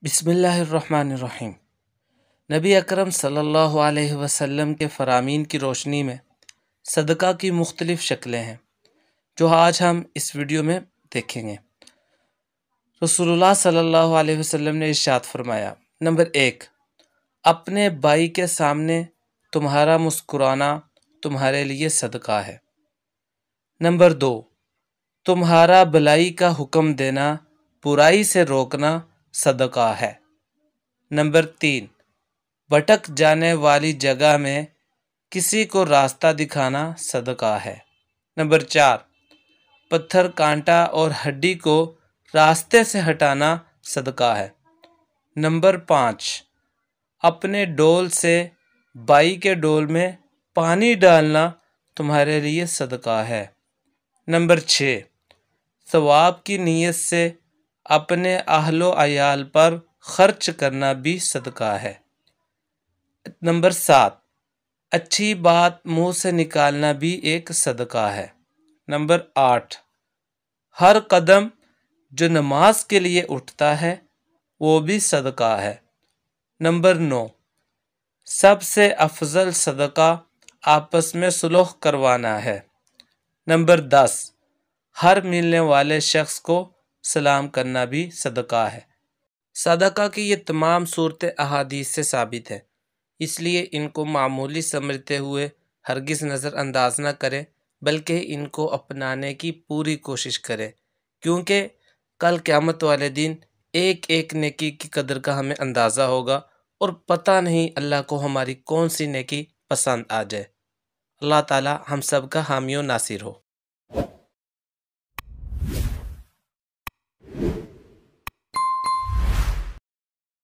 بسم اللہ الرحمن الرحیم۔ نبی اکرم صلی اللہ علیہ وسلم کے فرامین کی روشنی میں صدقہ کی مختلف شکلیں ہیں جو آج ہم اس ویڈیو میں دیکھیں گے۔ رسول اللہ صلی اللہ علیہ وسلم نے ارشاد فرمایا، نمبر 1، اپنے بھائی کے سامنے تمہارا مسکرانا تمہارے لیے صدقہ ہے۔ نمبر 2، تمہارا بھلائی کا حکم دینا، برائی سے روکنا صدقہ ہے۔ نمبر 3، بھٹک جانے والی جگہ میں کسی کو راستہ دکھانا صدقہ ہے۔ نمبر 4، پتھر کانٹا اور ہڈی کو راستے سے ہٹانا صدقہ ہے۔ نمبر 5، اپنے ڈول سے بھائی کے ڈول میں پانی ڈالنا تمہارے لیے صدقہ ہے۔ نمبر 6، ثواب کی نیت سے اپنے اہل و عیال پر خرچ کرنا بھی صدقہ ہے۔ نمبر 7، اچھی بات منہ سے نکالنا بھی ایک صدقہ ہے۔ نمبر 8، ہر قدم جو نماز کے لیے اٹھتا ہے وہ بھی صدقہ ہے۔ نمبر 9، سب سے افضل صدقہ آپس میں صلح کروانا ہے۔ نمبر 10، ہر ملنے والے شخص کو سلام کرنا بھی صدقہ ہے۔ صدقہ کی یہ تمام صورتیں احادیث سے ثابت ہیں، اس لیے ان کو معمولی سمجھتے ہوئے ہرگز نظر انداز نہ کریں، بلکہ ان کو اپنانے کی پوری کوشش کریں، کیونکہ کل قیامت والے دن ایک ایک نیکی کی قدر کا ہمیں اندازہ ہوگا اور پتہ نہیں اللہ کو ہماری کون سی نیکی پسند آ جائے۔ اللہ تعالی ہم سب کا حامی و ناصر ہو۔